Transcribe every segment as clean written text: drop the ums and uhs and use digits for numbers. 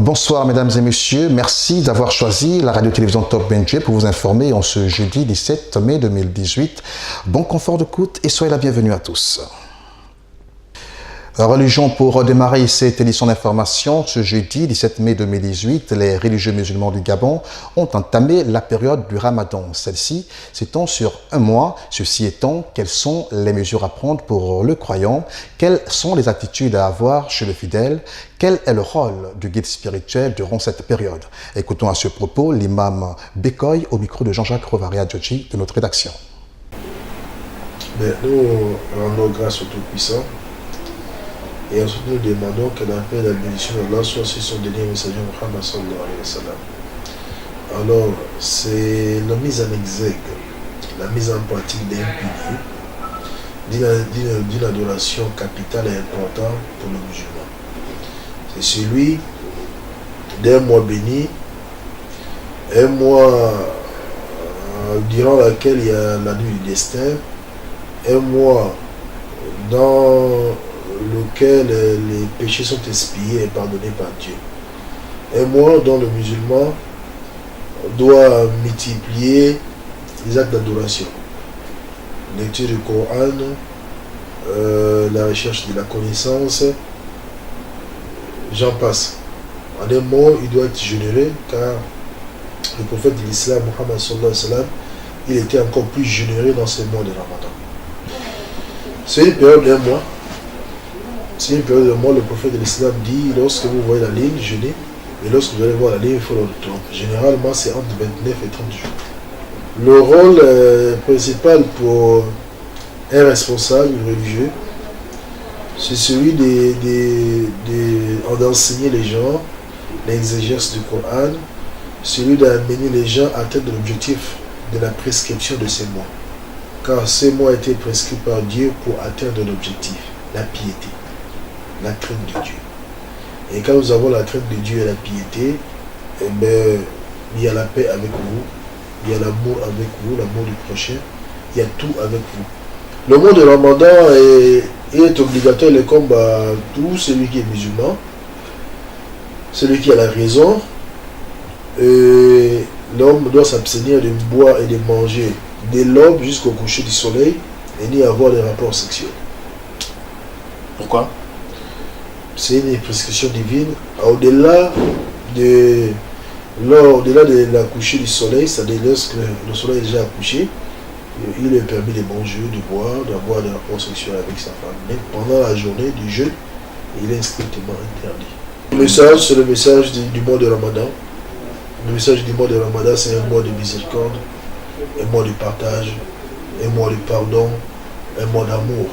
Bonsoir mesdames et messieurs, merci d'avoir choisi la radio-télévision Top Benjé pour vous informer en ce jeudi 17 mai 2018. Bon confort d'écoute et soyez la bienvenue à tous. Religion pour démarrer cette édition d'information. Ce jeudi 17 mai 2018, les religieux musulmans du Gabon ont entamé la période du Ramadan. Celle-ci s'étend sur un mois. Ceci étant, quelles sont les mesures à prendre pour le croyant? Quelles sont les attitudes à avoir chez le fidèle? Quel est le rôle du guide spirituel durant cette période? Écoutons à ce propos l'imam Bekoy au micro de Jean-Jacques Rovaria Djodji de notre rédaction. Nous rendons grâce au Tout-Puissant. Et ensuite nous demandons que la paix et la bénédiction d'Allah soient sur son dernier messager Muhammad sallallahu alayhi wa sallam. Alors, c'est la mise en exergue, la mise en pratique d'un pilier, d'une adoration capitale et importante pour le musulman. C'est celui d'un mois béni, un mois durant lequel il y a la nuit du destin, un mois dans lequel les péchés sont expiés et pardonnés par Dieu. Un mois dont le musulman doit multiplier les actes d'adoration. Lecture du Coran, la recherche de la connaissance, j'en passe. En un mot, il doit être généreux car le prophète de l'islam, Muhammad sallallahu alayhi wa sallam, il était encore plus généreux dans ce mois de Ramadan. C'est une période d'un mois. C'est une période de mois, le prophète de l'islam dit, lorsque vous voyez la ligne, jeûnez, et lorsque vous allez voir la ligne, il faut le retour. Généralement, c'est entre 29 et 30 jours. Le rôle principal pour un responsable religieux, c'est celui d'enseigner les gens l'exégèse du Coran, celui d'amener les gens à atteindre l'objectif de la prescription de ces mois. Car ces mois ont été prescrits par Dieu pour atteindre l'objectif, la piété, la crainte de Dieu. Et quand nous avons la crainte de Dieu et la piété, eh bien, il y a la paix avec vous, il y a l'amour avec vous, l'amour du prochain, il y a tout avec vous. Le mois de Ramadan est obligatoire, il est comme tout celui qui est musulman, celui qui a la raison. L'homme doit s'abstenir de boire et de manger dès l'aube jusqu'au coucher du soleil et ni avoir des rapports sexuels. Pourquoi? C'est une prescription divine. Au-delà de la coucher du soleil, c'est-à-dire lorsque le soleil est déjà couché, il est permis de manger, de boire, d'avoir des rapports sexuels avec sa femme. Mais pendant la journée du jeûne, il est strictement interdit. Le message, c'est le message du mois de Ramadan. Le message du mois de Ramadan, c'est un mois de miséricorde, un mois de partage, un mois de pardon, un mois d'amour.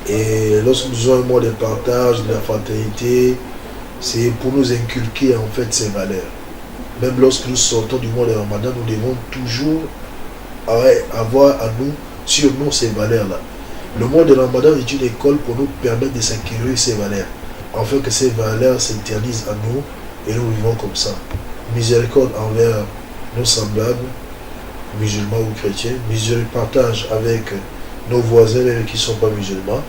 Et lorsque nous avons un mois de partage, de la fraternité, c'est pour nous inculquer en fait ces valeurs. Même lorsque nous sortons du mois de Ramadan, nous devons toujours avoir à nous, sur nous, ces valeurs-là. Le mois de Ramadan est une école pour nous permettre de s'acquérir ces valeurs, afin que ces valeurs s'interdisent à nous et nous vivons comme ça. Miséricorde envers nos semblables, musulmans ou chrétiens, miséricorde avec nos voisins qui ne sont pas musulmans.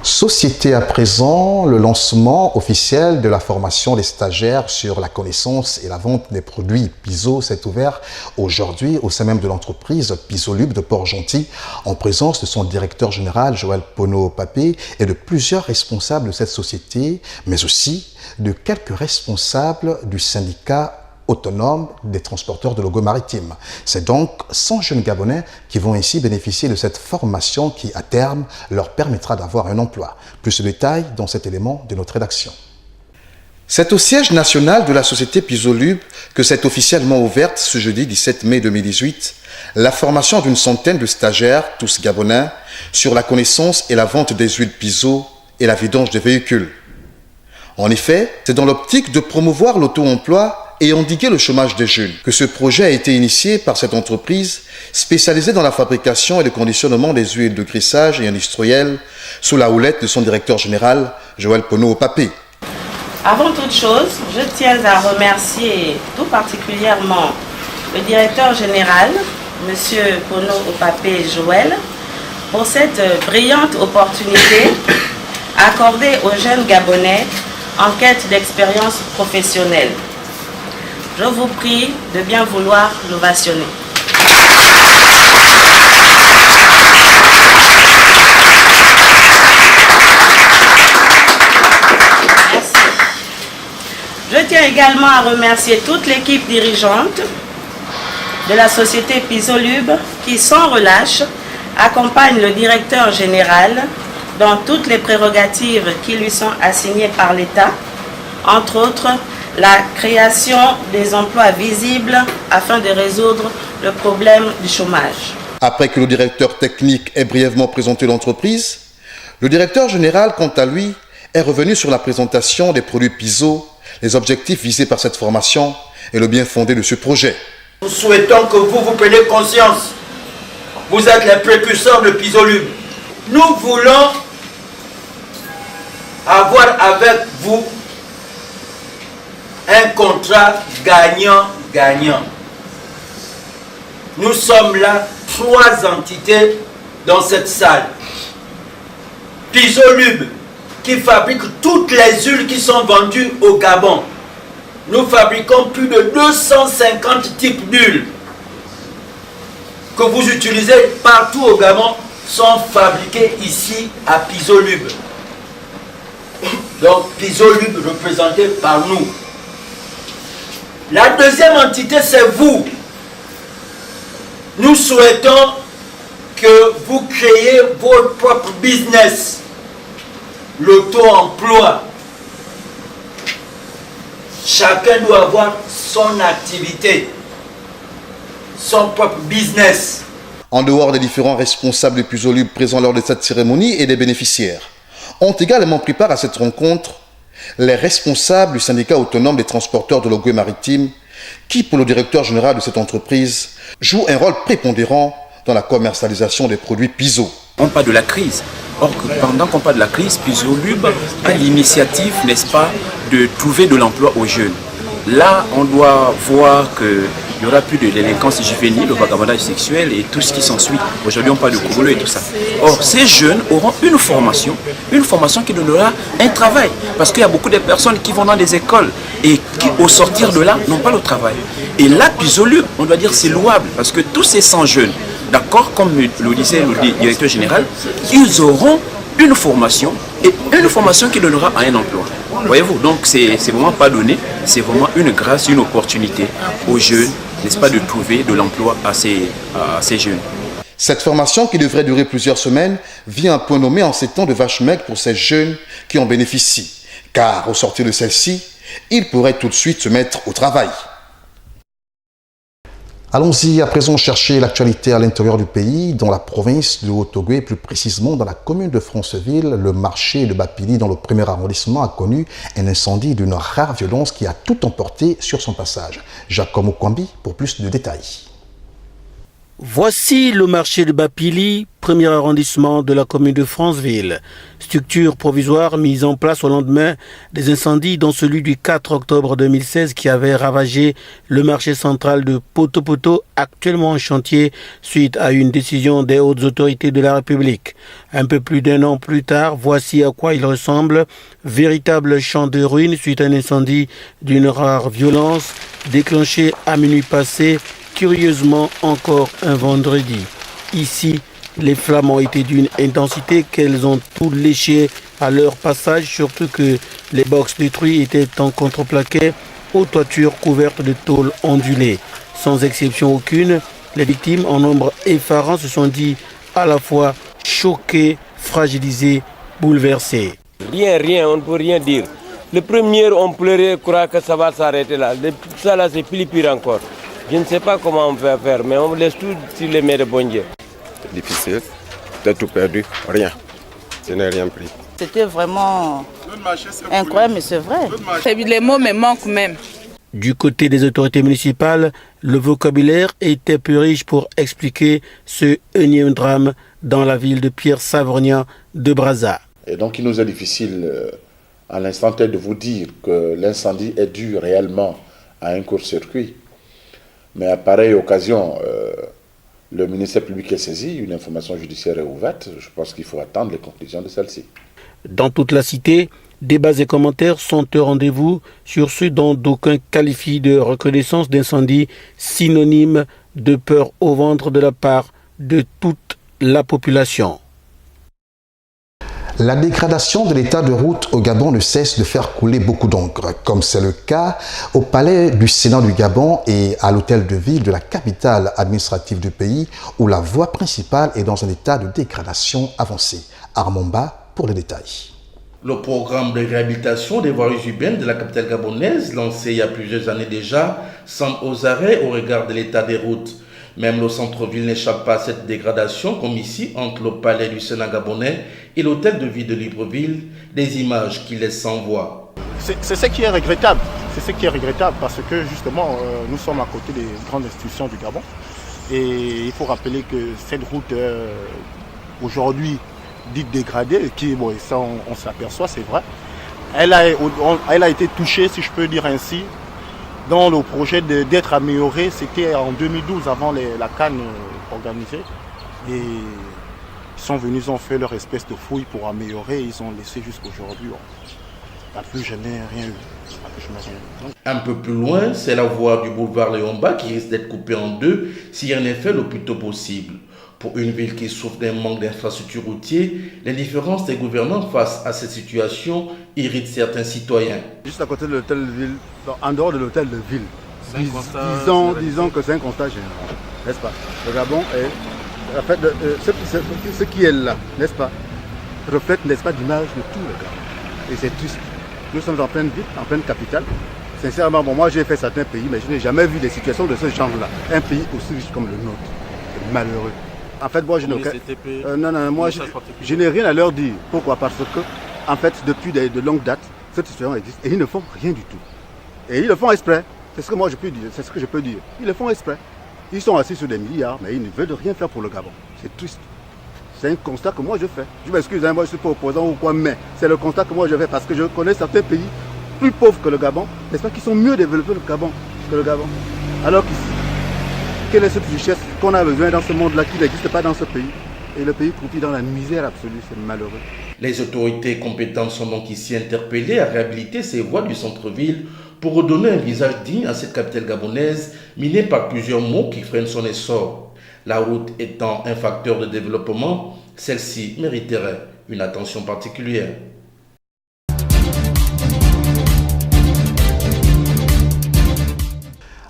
Société à présent, le lancement officiel de la formation des stagiaires sur la connaissance et la vente des produits Piso s'est ouvert aujourd'hui au sein même de l'entreprise Pisolub de Port-Gentil en présence de son directeur général Joël Pono-Papé et de plusieurs responsables de cette société, mais aussi de quelques responsables du syndicat autonome des transporteurs de logos maritimes. C'est donc 100 jeunes Gabonais qui vont ainsi bénéficier de cette formation qui, à terme, leur permettra d'avoir un emploi. Plus de détails dans cet élément de notre rédaction. C'est au siège national de la société Pisolub que s'est officiellement ouverte ce jeudi 17 mai 2018 la formation d'une centaine de stagiaires, tous Gabonais, sur la connaissance et la vente des huiles Piso et la vidange des véhicules. En effet, c'est dans l'optique de promouvoir l'auto-emploi et endiguer le chômage des jeunes que ce projet a été initié par cette entreprise spécialisée dans la fabrication et le conditionnement des huiles de graissage et industrielles sous la houlette de son directeur général, Joël Pono-Papé. Avant toute chose, je tiens à remercier tout particulièrement le directeur général, M. Pono-Papé Joël, pour cette brillante opportunité accordée aux jeunes Gabonais en quête d'expérience professionnelle. Je vous prie de bien vouloir l'ovationner. Merci. Je tiens également à remercier toute l'équipe dirigeante de la société Pisolub qui, sans relâche, accompagne le directeur général dans toutes les prérogatives qui lui sont assignées par l'État, entre autres la création des emplois visibles afin de résoudre le problème du chômage. Après que le directeur technique ait brièvement présenté l'entreprise, le directeur général, quant à lui, est revenu sur la présentation des produits Piso, les objectifs visés par cette formation et le bien fondé de ce projet. Nous souhaitons que vous preniez conscience. Vous êtes les précurseurs de Pisolub. Nous voulons avoir avec vous un contrat gagnant-gagnant. Nous sommes là, 3 entités dans cette salle. Pisolub, qui fabrique toutes les huiles qui sont vendues au Gabon. Nous fabriquons plus de 250 types d'huiles que vous utilisez partout au Gabon, sont fabriqués ici à Pisolub. Donc Pisolub représenté par nous. La deuxième entité, c'est vous. Nous souhaitons que vous créiez votre propre business, l'auto-emploi. Chacun doit avoir son activité, son propre business. En dehors des différents responsables de Pisolub présents lors de cette cérémonie et des bénéficiaires, ont également pris part à cette rencontre les responsables du syndicat autonome des transporteurs de l'Ogooué maritime qui, pour le directeur général de cette entreprise, joue un rôle prépondérant dans la commercialisation des produits Piso. On parle de la crise. Or, pendant qu'on parle de la crise, Pisolub a l'initiative, n'est-ce pas, de trouver de l'emploi aux jeunes. Là, on doit voir qu'il n'y aura plus de délinquance juvénile, le vagabondage sexuel et tout ce qui s'ensuit. Aujourd'hui, on parle de Kouboulou et tout ça. Or, ces jeunes auront une formation qui donnera un travail. Parce qu'il y a beaucoup de personnes qui vont dans des écoles et qui, au sortir de là, n'ont pas le travail. Et là, Pisolub, on doit dire c'est louable parce que tous ces 100 jeunes, d'accord, comme le disait le directeur général, ils auront une formation et une formation qui donnera un emploi. Voyez-vous, donc c'est vraiment pas donné, c'est vraiment une grâce, une opportunité aux jeunes, n'est-ce pas, de trouver de l'emploi à ces jeunes. Cette formation, qui devrait durer plusieurs semaines, vient un peu nommé en ces temps de vache maigre pour ces jeunes qui en bénéficient. Car au sortir de celle-ci, ils pourraient tout de suite se mettre au travail. Allons-y à présent chercher l'actualité à l'intérieur du pays, dans la province de Haut-Ogooué, plus précisément dans la commune de Franceville. Le marché de Bapili, dans le 1er arrondissement, a connu un incendie d'une rare violence qui a tout emporté sur son passage. Jacob Mukwambi pour plus de détails. Voici le marché de Bapili, 1er arrondissement de la commune de Franceville. Structure provisoire mise en place au lendemain des incendies, dont celui du 4 octobre 2016 qui avait ravagé le marché central de Poto-Poto, actuellement en chantier suite à une décision des hautes autorités de la République. Un peu plus d'1 an plus tard, voici à quoi il ressemble. Véritable champ de ruines suite à un incendie d'une rare violence déclenché à minuit passé, curieusement encore un vendredi. Ici, les flammes ont été d'une intensité qu'elles ont tout léché à leur passage, surtout que les box détruits étaient en contreplaqué aux toitures couvertes de tôles ondulées. Sans exception aucune, les victimes en nombre effarant se sont dit à la fois choquées, fragilisées, bouleversées. Rien, on ne peut rien dire. Le premier, on pleurait, croit que ça va s'arrêter là. Ça là, c'est plus pire encore. Je ne sais pas comment on peut faire, mais on laisse tout sur les mains de bon Dieu. Difficile, t'as tout perdu, rien. Je n'ai rien pris. C'était vraiment incroyable, mais c'est vrai. Les mots me manquent même. Du côté des autorités municipales, le vocabulaire était peu riche pour expliquer ce énième drame dans la ville de Pierre-Savorgnan de Brazza. Et donc il nous est difficile à l'instant T de vous dire que l'incendie est dû réellement à un court-circuit. Mais à pareille occasion, le ministère public est saisi, une information judiciaire est ouverte. Je pense qu'il faut attendre les conclusions de celle-ci. Dans toute la cité, débats et commentaires sont au rendez-vous sur ce dont d'aucuns qualifient de recrudescence d'incendie, synonyme de peur au ventre de la part de toute la population. La dégradation de l'état de route au Gabon ne cesse de faire couler beaucoup d'encre, comme c'est le cas au palais du Sénat du Gabon et à l'hôtel de ville de la capitale administrative du pays, où la voie principale est dans un état de dégradation avancée. Armomba pour les détails. Le programme de réhabilitation des voiries urbaines de la capitale gabonaise, lancé il y a plusieurs années déjà, semble aux arrêts au regard de l'état des routes. Même le centre-ville n'échappe pas à cette dégradation, comme ici, entre le palais du Sénat gabonais et l'hôtel de ville de Libreville, des images qui laissent sans voix. C'est ce qui est regrettable. C'est ce qui est regrettable parce que justement, nous sommes à côté des grandes institutions du Gabon. Et il faut rappeler que cette route, aujourd'hui dite dégradée, qui, bon, ça on s'aperçoit, c'est vrai, elle a été touchée, si je peux dire ainsi, dans le projet d'être amélioré. C'était en 2012, avant la CAN organisée. Et ils sont venus, ils ont fait leur espèce de fouille pour améliorer. Ils ont laissé jusqu'aujourd'hui. On n'a plus jamais rien eu. Un peu plus loin, c'est la voie du boulevard Léomba qui risque d'être coupée en deux si rien n'est fait le plus tôt possible. Pour une ville qui souffre d'un manque d'infrastructures routières, l'indifférence des gouvernants face à cette situation irrite certains citoyens. Juste à côté de l'hôtel de ville, en dehors de l'hôtel de ville, disons que c'est un constat général, n'est-ce pas? Le Gabon est, en fait, ce qui est là, n'est-ce pas, reflète, n'est-ce pas, l'image de tout le Gabon. Et c'est triste. Nous sommes en pleine ville, en pleine capitale. Sincèrement, bon, moi j'ai fait certains pays, mais je n'ai jamais vu des situations de ce genre-là. Un pays aussi riche comme le nôtre. C'est malheureux. En fait, moi, je n'ai rien à leur dire. Pourquoi? Parce que, en fait, depuis de longues dates, cette situation existe et ils ne font rien du tout. Et ils le font exprès. C'est ce que moi je peux dire. C'est ce que je peux dire. Ils le font exprès. Ils sont assis sur des milliards, mais ils ne veulent rien faire pour le Gabon. C'est triste. C'est un constat que moi je fais. Je m'excuse, moi je ne suis pas opposant ou quoi, mais c'est le constat que moi je fais parce que je connais certains pays plus pauvres que le Gabon, n'est-ce pas, qui sont mieux développés que le Gabon. Alors qu'ici, quelle est cette richesse qu'on a besoin dans ce monde-là qui n'existe pas dans ce pays? Et le pays croupit dans la misère absolue, c'est malheureux. Les autorités compétentes sont donc ici interpellées à réhabiliter ces voies du centre-ville pour redonner un visage digne à cette capitale gabonaise minée par plusieurs maux qui freinent son essor. La route étant un facteur de développement, celle-ci mériterait une attention particulière.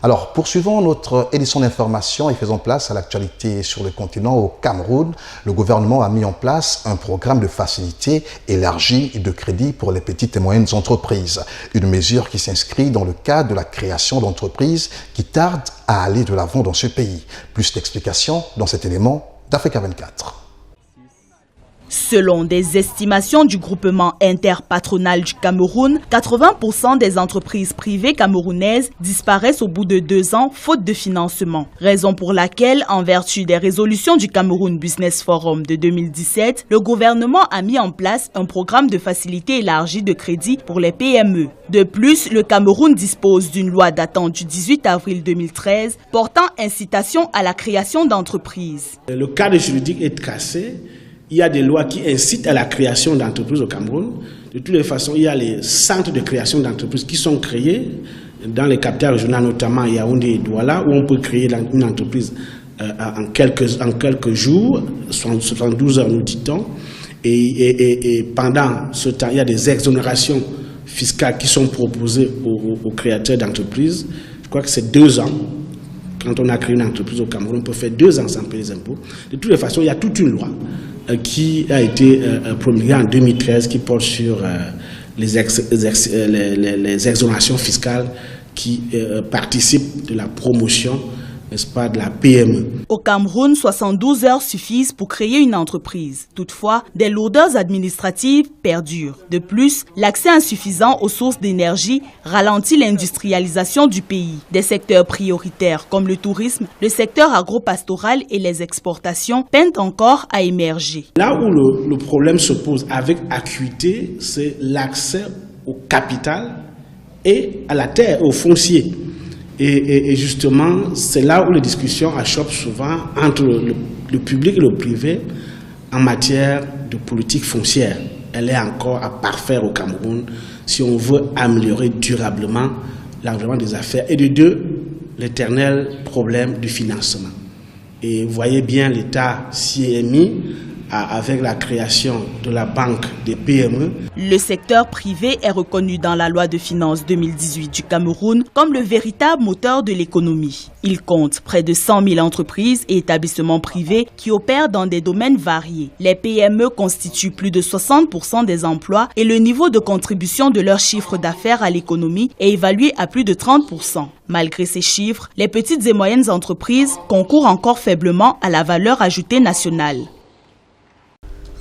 Alors, poursuivons notre édition d'information et faisons place à l'actualité sur le continent. Au Cameroun, le gouvernement a mis en place un programme de facilité élargi de crédit pour les petites et moyennes entreprises. Une mesure qui s'inscrit dans le cadre de la création d'entreprises qui tardent à aller de l'avant dans ce pays. Plus d'explications dans cet élément d'Africa 24. Selon des estimations du groupement interpatronal du Cameroun, 80% des entreprises privées camerounaises disparaissent au bout de 2 ans faute de financement. Raison pour laquelle, en vertu des résolutions du Cameroun Business Forum de 2017, le gouvernement a mis en place un programme de facilité élargie de crédit pour les PME. De plus, le Cameroun dispose d'une loi datant du 18 avril 2013 portant incitation à la création d'entreprises. Le cadre juridique est cassé. Il y a des lois qui incitent à la création d'entreprises au Cameroun. De toutes les façons, il y a les centres de création d'entreprises qui sont créés dans les capitales régionales, notamment Yaoundé et Douala, où on peut créer une entreprise en quelques jours, 72 heures nous dit-on. Et pendant ce temps, il y a des exonérations fiscales qui sont proposées aux créateurs d'entreprises. Je crois que c'est 2 ans. Quand on a créé une entreprise au Cameroun, on peut faire 2 ans sans payer les impôts. De toutes les façons, il y a toute une loi qui a été promulguée en 2013 qui porte sur les exonérations fiscales qui participent de la promotion, n'est-ce pas, de la PME. Au Cameroun, 72 heures suffisent pour créer une entreprise. Toutefois, des lourdeurs administratives perdurent. De plus, l'accès insuffisant aux sources d'énergie ralentit l'industrialisation du pays. Des secteurs prioritaires comme le tourisme, le secteur agropastoral et les exportations peinent encore à émerger. Là où le problème se pose avec acuité, c'est l'accès au capital et à la terre, au foncier. Et justement, c'est là où les discussions achoppent souvent entre le public et le privé en matière de politique foncière. elle est encore à parfaire au Cameroun si on veut améliorer durablement l'environnement des affaires. Et de deux, l'éternel problème du financement. Et vous voyez bien l'État s'y est mis avec la création de la banque des PME. Le secteur privé est reconnu dans la loi de finances 2018 du Cameroun comme le véritable moteur de l'économie. Il compte près de 100 000 entreprises et établissements privés qui opèrent dans des domaines variés. Les PME constituent plus de 60% des emplois et le niveau de contribution de leur chiffre d'affaires à l'économie est évalué à plus de 30%. Malgré ces chiffres, les petites et moyennes entreprises concourent encore faiblement à la valeur ajoutée nationale.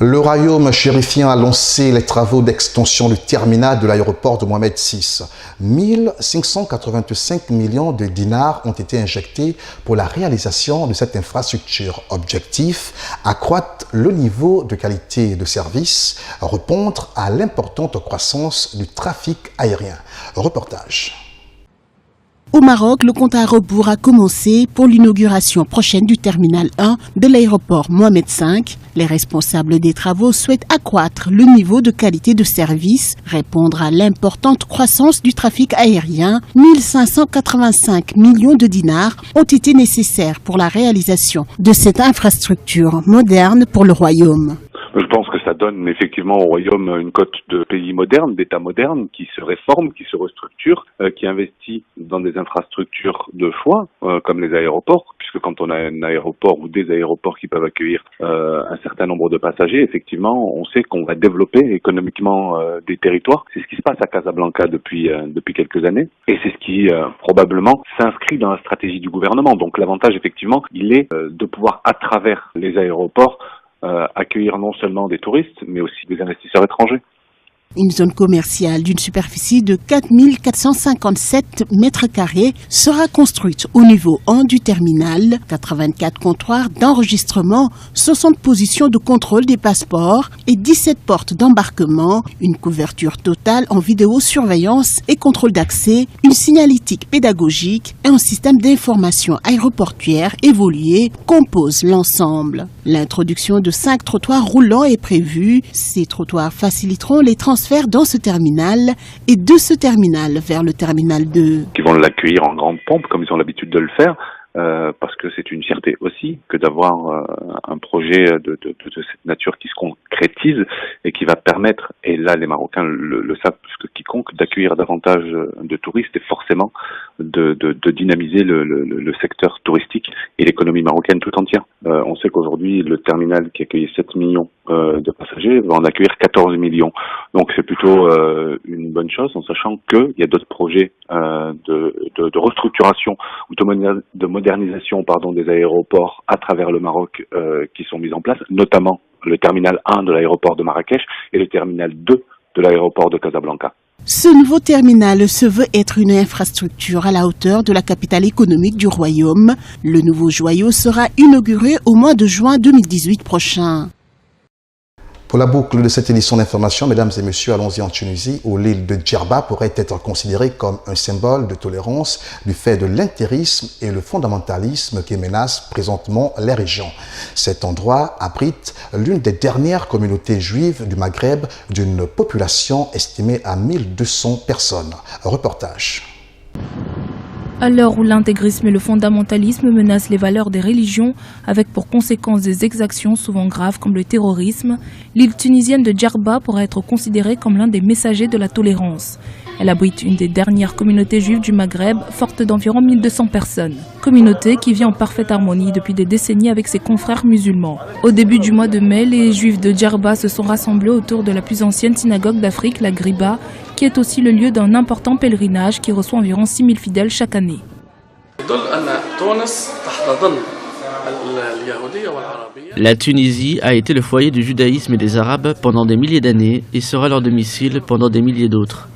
Le royaume chérifien a lancé les travaux d'extension du terminal de l'aéroport de Mohamed VI. 1585 millions de dinars ont été injectés pour la réalisation de cette infrastructure. Objectif, accroître le niveau de qualité de service, répondre à l'importante croissance du trafic aérien. Reportage. Au Maroc, le compte à rebours a commencé pour l'inauguration prochaine du terminal 1 de l'aéroport Mohamed V. Les responsables des travaux souhaitent accroître le niveau de qualité de service, répondre à l'importante croissance du trafic aérien. 1585 millions de dinars ont été nécessaires pour la réalisation de cette infrastructure moderne pour le royaume. Je pense que ça donne effectivement au royaume une cote de pays moderne, d'État moderne, qui se réforme, qui se restructure, qui investit dans des infrastructures de choix, comme les aéroports, puisque quand on a un aéroport ou des aéroports qui peuvent accueillir un certain nombre de passagers, effectivement, on sait qu'on va développer économiquement des territoires. C'est ce qui se passe à Casablanca depuis quelques années, et c'est ce qui probablement s'inscrit dans la stratégie du gouvernement. Donc l'avantage, effectivement, il est de pouvoir, à travers les aéroports, accueillir non seulement des touristes, mais aussi des investisseurs étrangers. Une zone commerciale d'une superficie de 4 457 mètres carrés sera construite au niveau 1 du terminal. 84 comptoirs d'enregistrement, 60 positions de contrôle des passeports et 17 portes d'embarquement, une couverture totale en vidéosurveillance et contrôle d'accès, une signalétique pédagogique et un système d'information aéroportuaire évolué composent l'ensemble. L'introduction de 5 trottoirs roulants est prévue. Ces trottoirs faciliteront les transferts dans ce terminal et de ce terminal vers le terminal 2. Qui vont l'accueillir en grande pompe comme ils ont l'habitude de le faire, parce que c'est une fierté aussi que d'avoir un projet de cette nature qui se concrétise et qui va permettre, et là les Marocains le savent plus que quiconque, d'accueillir davantage de touristes et forcément de dynamiser le secteur touristique et l'économie marocaine tout entière. On sait qu'aujourd'hui le terminal qui accueillait 7 millions de passagers va en accueillir 14 millions. Donc c'est plutôt une bonne chose, en sachant qu'il y a d'autres projets de restructuration ou de modernisation des aéroports à travers le Maroc qui sont mis en place, notamment le terminal 1 de l'aéroport de Marrakech et le terminal 2 de l'aéroport de Casablanca. Ce nouveau terminal se veut être une infrastructure à la hauteur de la capitale économique du royaume. Le nouveau joyau sera inauguré au mois de juin 2018 prochain. Pour la boucle de cette édition d'information, mesdames et messieurs, allons-y en Tunisie, où l'île de Djerba pourrait être considérée comme un symbole de tolérance du fait de l'intérisme et le fondamentalisme qui menacent présentement les régions. Cet endroit abrite l'une des dernières communautés juives du Maghreb d'une population estimée à 1200 personnes. Reportage. À l'heure où l'intégrisme et le fondamentalisme menacent les valeurs des religions, avec pour conséquence des exactions souvent graves comme le terrorisme, l'île tunisienne de Djerba pourrait être considérée comme l'un des messagers de la tolérance. Elle abrite une des dernières communautés juives du Maghreb, forte d'environ 1200 personnes. Communauté qui vit en parfaite harmonie depuis des décennies avec ses confrères musulmans. Au début du mois de mai, les juifs de Djerba se sont rassemblés autour de la plus ancienne synagogue d'Afrique, la Griba, qui est aussi le lieu d'un important pèlerinage qui reçoit environ 6000 fidèles chaque année. La Tunisie a été le foyer du judaïsme et des Arabes pendant des milliers d'années et sera leur domicile pendant des milliers d'autres.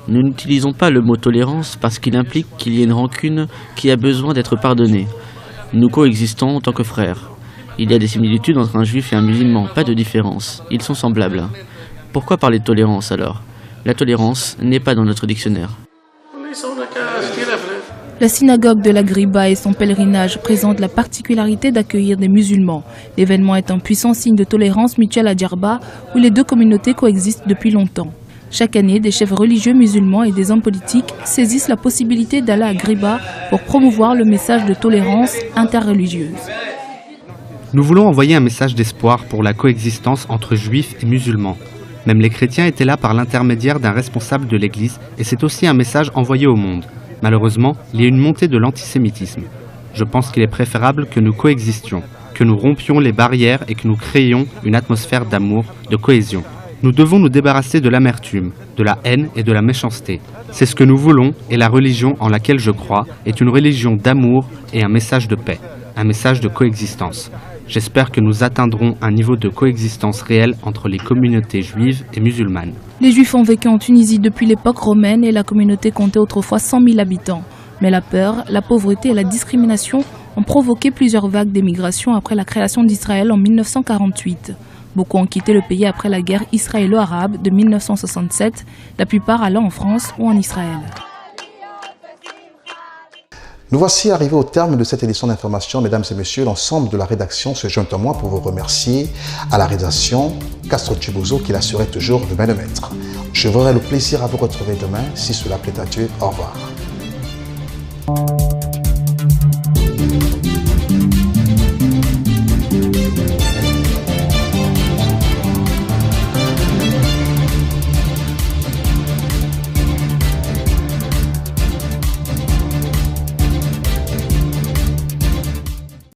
Nous n'utilisons pas le mot tolérance parce qu'il implique qu'il y ait une rancune qui a besoin d'être pardonnée. Nous coexistons en tant que frères. Il y a des similitudes entre un juif et un musulman, pas de différence. Ils sont semblables. Pourquoi parler de tolérance alors ? La tolérance n'est pas dans notre dictionnaire. La synagogue de la Griba et son pèlerinage présentent la particularité d'accueillir des musulmans. L'événement est un puissant signe de tolérance mutuelle à Djerba, où les deux communautés coexistent depuis longtemps. Chaque année, des chefs religieux musulmans et des hommes politiques saisissent la possibilité d'aller à Griba pour promouvoir le message de tolérance interreligieuse. Nous voulons envoyer un message d'espoir pour la coexistence entre juifs et musulmans. Même les chrétiens étaient là par l'intermédiaire d'un responsable de l'Église et c'est aussi un message envoyé au monde. Malheureusement, il y a une montée de l'antisémitisme. Je pense qu'il est préférable que nous coexistions, que nous rompions les barrières et que nous créions une atmosphère d'amour, de cohésion. Nous devons nous débarrasser de l'amertume, de la haine et de la méchanceté. C'est ce que nous voulons et la religion en laquelle je crois est une religion d'amour et un message de paix, un message de coexistence. J'espère que nous atteindrons un niveau de coexistence réelle entre les communautés juives et musulmanes. Les Juifs ont vécu en Tunisie depuis l'époque romaine et la communauté comptait autrefois 100 000 habitants. Mais la peur, la pauvreté et la discrimination ont provoqué plusieurs vagues d'émigration après la création d'Israël en 1948. Beaucoup ont quitté le pays après la guerre israélo-arabe de 1967, la plupart allant en France ou en Israël. Nous voici arrivés au terme de cette édition d'information. Mesdames et messieurs, l'ensemble de la rédaction se joint à moi pour vous remercier. À la rédaction, Castro Chibozo qui l'assurait toujours de main de maître. Je vous aurai le plaisir à vous retrouver demain, si cela plaît à Dieu. Au revoir.